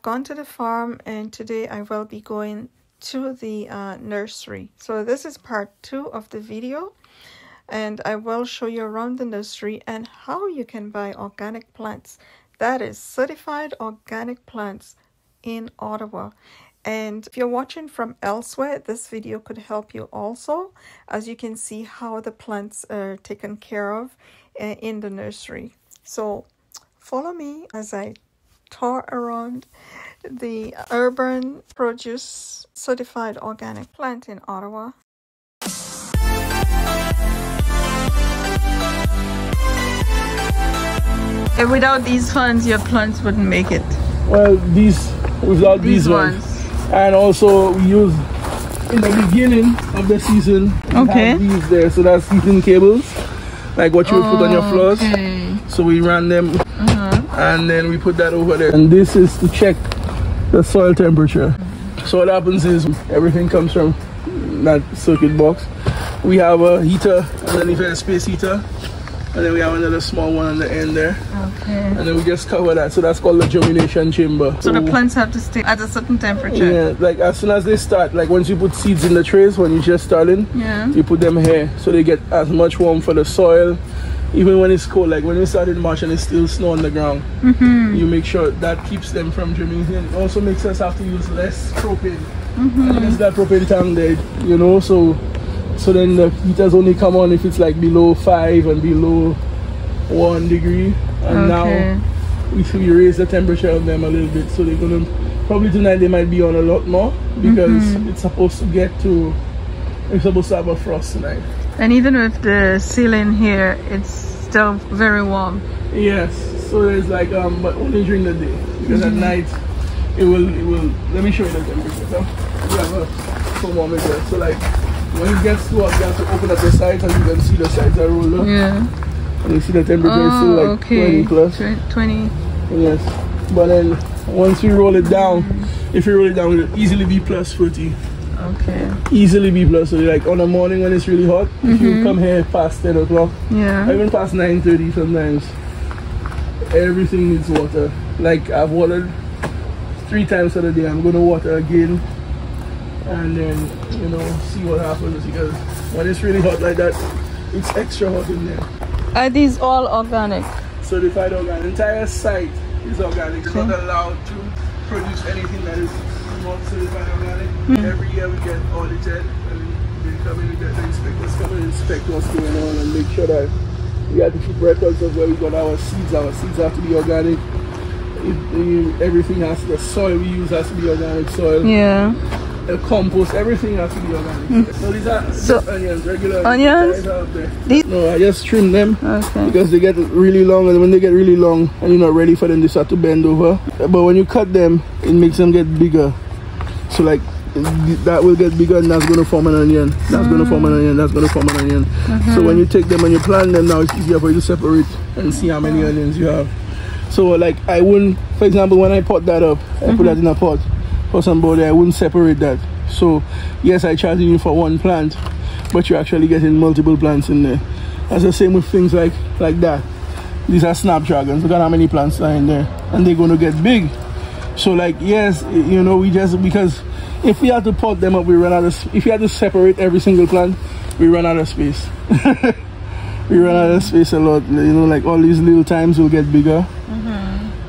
gone to the farm, and today I will be going to the nursery. So this is part 2 of the video, and I will show you around the nursery and how you can buy organic plants. That is certified organic plants in Ottawa. And if you're watching from elsewhere, this video could help you also, as you can see how the plants are taken care of in the nursery. So follow me as I tour around the urban produce certified organic plant in Ottawa. And without these funds, your plants wouldn't make it. Well, without these ones. And also we use in the beginning of the season, okay, have these there, so that's heating cables, like what you would put on your floors. Okay. So we ran them, and then we put that over there. And this is to check the soil temperature. So what happens is everything comes from that circuit box. We have a heater underneath, a space heater, and then we have another small one on the end there. Okay. And then we just cover that. So that's called the germination chamber. So the plants have to stay at a certain temperature? Yeah, like as soon as they start, like once you put seeds in the trays, when you're just starting, you put them here so they get as much warmth for the soil. Even when it's cold, like when we start in March and it's still snow on the ground, you make sure that keeps them from germinating. It also makes us have to use less propane. And it's that propane tank there, you know, so then the heaters only come on if it's like below 5 and below 1 degree. And now we raise the temperature of them a little bit, so they're gonna probably tonight they might be on a lot more because it's supposed to get to, it's supposed to have a frost tonight. And even with the ceiling here, it's still very warm. Yes, so there's like but only during the day, because at night it will let me show you the temperature. So we have a thermometer, so like when it gets too hot, you have to open up the sides and you can see the sides are rolled up. Yeah. And you see the temperature is still like 20 plus. 20. Yes. But then once we roll it down, if you roll it down, it'll easily be plus 40. Okay. Easily be plus. So like on the morning when it's really hot, if you come here past 10 o'clock, even past 9:30 sometimes, everything needs water. Like I've watered 3 times for the day. I'm gonna water again, and then you know, see what happens, because when it's really hot like that, it's extra hot in there. Are these all organic? Certified organic. The entire site is organic. It's not allowed to produce anything that is not certified organic. Every year we get audited, and they come in, we get the inspectors come and inspect what's going on and make sure that we have to keep records of where we got our seeds. Our seeds have to be organic. Everything has, the soil we use has to be organic soil. Yeah. The compost, everything has to be organic. So these are just onions, regular onions. No, I just trim them because they get really long, and when they get really long and you're not ready for them, they start to bend over. But when you cut them, it makes them get bigger. So like that will get bigger, and that's going to form an onion. That's going to form an onion. That's going to form an onion. So when you take them and you plant them, now it's easier for you to separate and see how many onions you have. So like I wouldn't, for example, when I pot that up, I put that in a pot for somebody, I wouldn't separate that. So yes, I charge you for one plant, but you're actually getting multiple plants in there. That's the same with things like that. These are Snapdragons. Look at how many plants are in there, and they're going to get big. So like, yes, you know, we just, because if we had to pot them up, we run out of, if you had to separate every single plant, we run out of space. We run out of space a lot, you know, like all these little times will get bigger.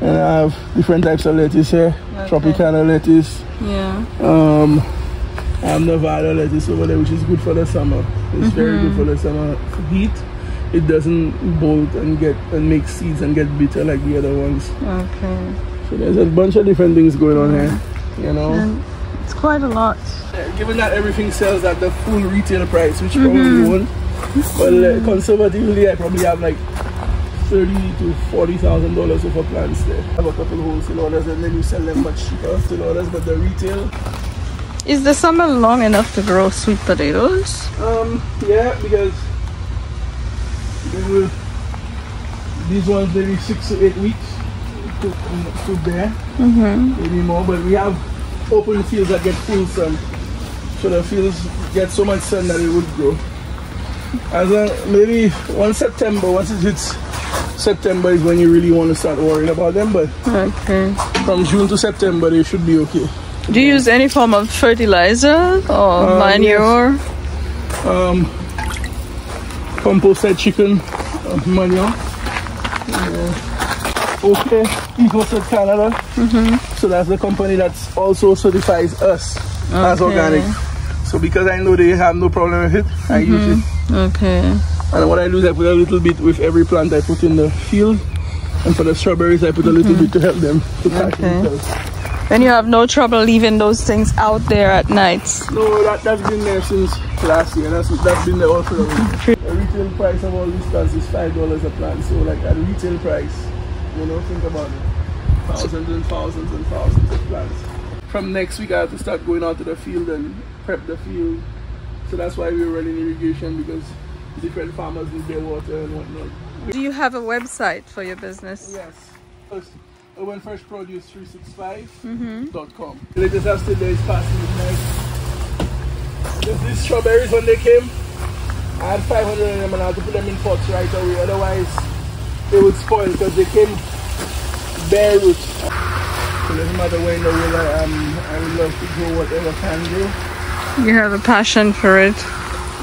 And I have different types of lettuce here. Tropicana lettuce. I have Nevada lettuce over there, which is good for the summer. It's very good for the summer heat. It doesn't bolt and make seeds and get bitter like the other ones. Okay. So there's a bunch of different things going on here, you know. And it's quite a lot. Given that everything sells at the full retail price, which probably won't, but conservatively I probably have like $30,000 to $40,000 worth of plants there. I have a couple wholesale orders, and then you sell them much cheaper wholesale orders, but the retail. Is the summer long enough to grow sweet potatoes? Yeah, because these ones maybe 6 to 8 weeks to bear, maybe more. But we have open fields that get full sun, so the fields get so much sun that it would grow. As maybe 1 September, once it hits September is when you really want to start worrying about them, but Okay. from June to September they should be okay. Do you use any form of fertilizer or manure? Yes. Composted chicken manure. Okay, EcoCert Canada. So that's the company that also certifies us as organic. So because I know they have no problem with it, I use it. Okay. And what I do is I put a little bit with every plant I put in the field. And for the strawberries, I put a little bit to help them to catch themselves. Then you have no trouble leaving those things out there at night? No, that's been there since last year. That's been there also. The retail price of all these plants is $5 a plant. So like at retail price, you know, think about it. Thousands and thousands and thousands of plants. From next week, I have to start going out to the field and prep the field. So that's why we're running irrigation, because different farmers need their water and whatnot. Do you have a website for your business? Yes. First, urbanfreshproduce365.com. The latest I've still there is past midnight. These strawberries, when they came, I had 500 of them and I had to put them in pots right away. Otherwise, they would spoil because they came bare root. So it doesn't matter where in the world I am, I would love to grow whatever can grow. You have a passion for it.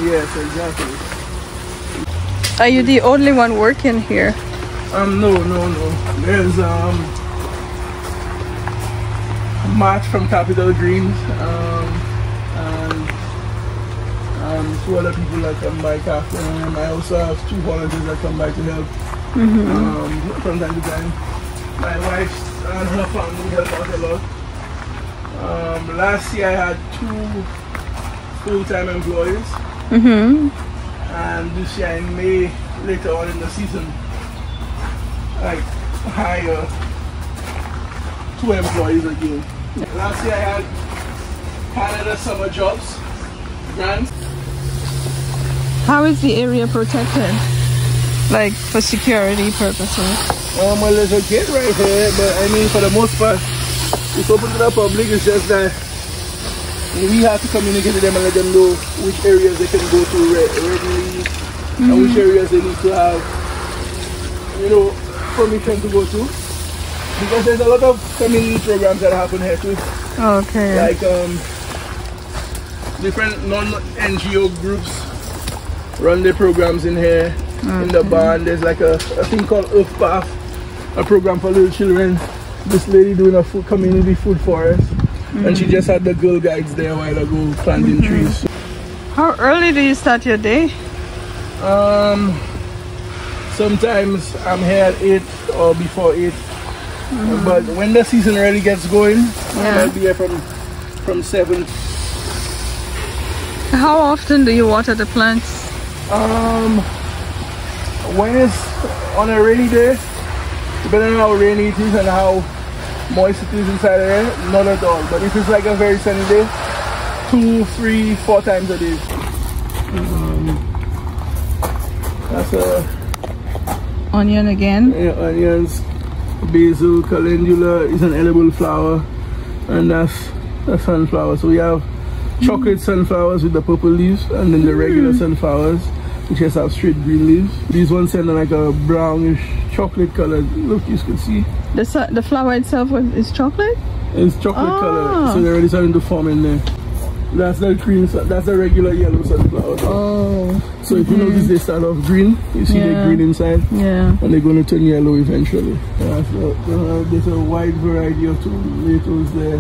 Yes, exactly. Are you the only one working here? No. There's March from Capital Greens, and two other people that come by after him. I also have 2 volunteers that come by to help from time to time. My wife and her family help out a lot. Last year I had 2 full-time employees, and this year in May, later on in the season, I hire 2 employees again. Last year I had Canada summer jobs, grants. How is the area protected? Like for security purposes? Well, there's a gate right here, but I mean, for the most part, it's open to the public. It's just that we have to communicate with them and let them know which areas they can go to readily and which areas they need to have, you know, permission to go to. Because there's a lot of community programs that happen here too. Okay. Like different non-NGO groups run their programs in here. In the barn, there's like a thing called Earth Path, a program for little children. This lady doing a community food forest, and she just had the Girl Guides there a while ago planting trees. How early do you start your day? Sometimes I'm here at 8 or before 8. But when the season really gets going, I'll be here from 7. How often do you water the plants? When it's on a rainy day, depending on how rainy it is and how moist it is inside the air, not at all. But if it's like a very sunny day, 2, 3, 4 times a day. That's a onion again. Yeah, onions, basil, calendula is an edible flower, and that's a sunflower. So we have chocolate sunflowers with the purple leaves, and then the regular sunflowers, which just have straight green leaves. These ones send like a brownish chocolate color. Look, you can see. The flower itself is chocolate? It's chocolate color, so they're already starting to form in there. That's the green, that's the regular yellow sunflower. Oh. So if you notice, they start off green. You see the green inside? Yeah. And they're going to turn yellow eventually. So there's a wide variety of tomatoes there.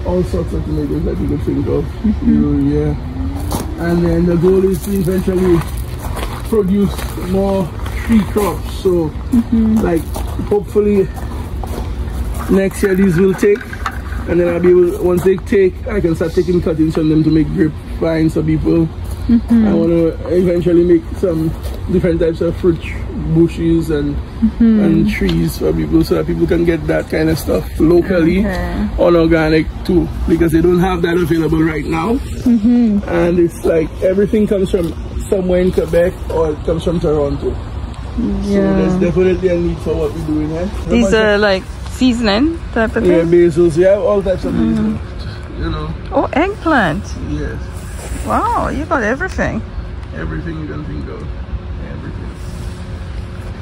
All sorts of tomatoes that you could think of. And then the goal is to eventually produce more tree crops. So like hopefully next year these will take, and then I'll be able, once they take, I can start taking cuttings from them to make grapevines for people. I want to eventually make some different types of fruit bushes and trees for people, so that people can get that kind of stuff locally, unorganic too, because they don't have that available right now. And it's like everything comes from somewhere in Quebec or it comes from Toronto. So there's definitely a need for what we're doing here. These are like seasoning type of thing? Yeah, basils. Yeah, all types of basil, you know. Oh, eggplant. Yes. Wow, you got everything. Everything you can think of. Everything.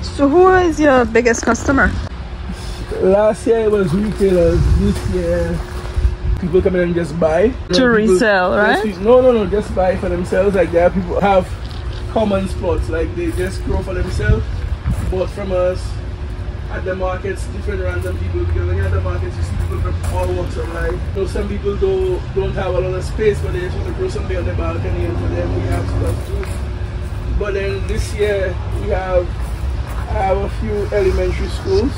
So who is your biggest customer? Last year it was retailers. This year people come in and just buy. To resell, right? No, just buy for themselves. Like there are people who have common spots, like they just grow for themselves, bought from us. At the markets, different random people, because when you're at the markets you see people from all walks of life. So some people don't have a lot of space, but they just want to grow something on the balcony, and for them we have stuff too. But then this year I have a few elementary schools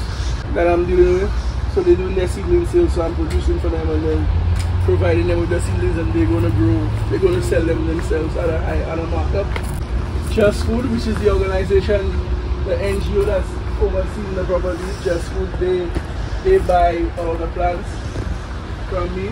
that I'm dealing with. So they're doing their seedling sales, so I'm producing for them and then providing them with the seedlings, and they're gonna grow. They're gonna sell them themselves at a markup. Just Food, which is the organization, the NGO that's overseeing the properties, Just Food, they buy all the plants from me.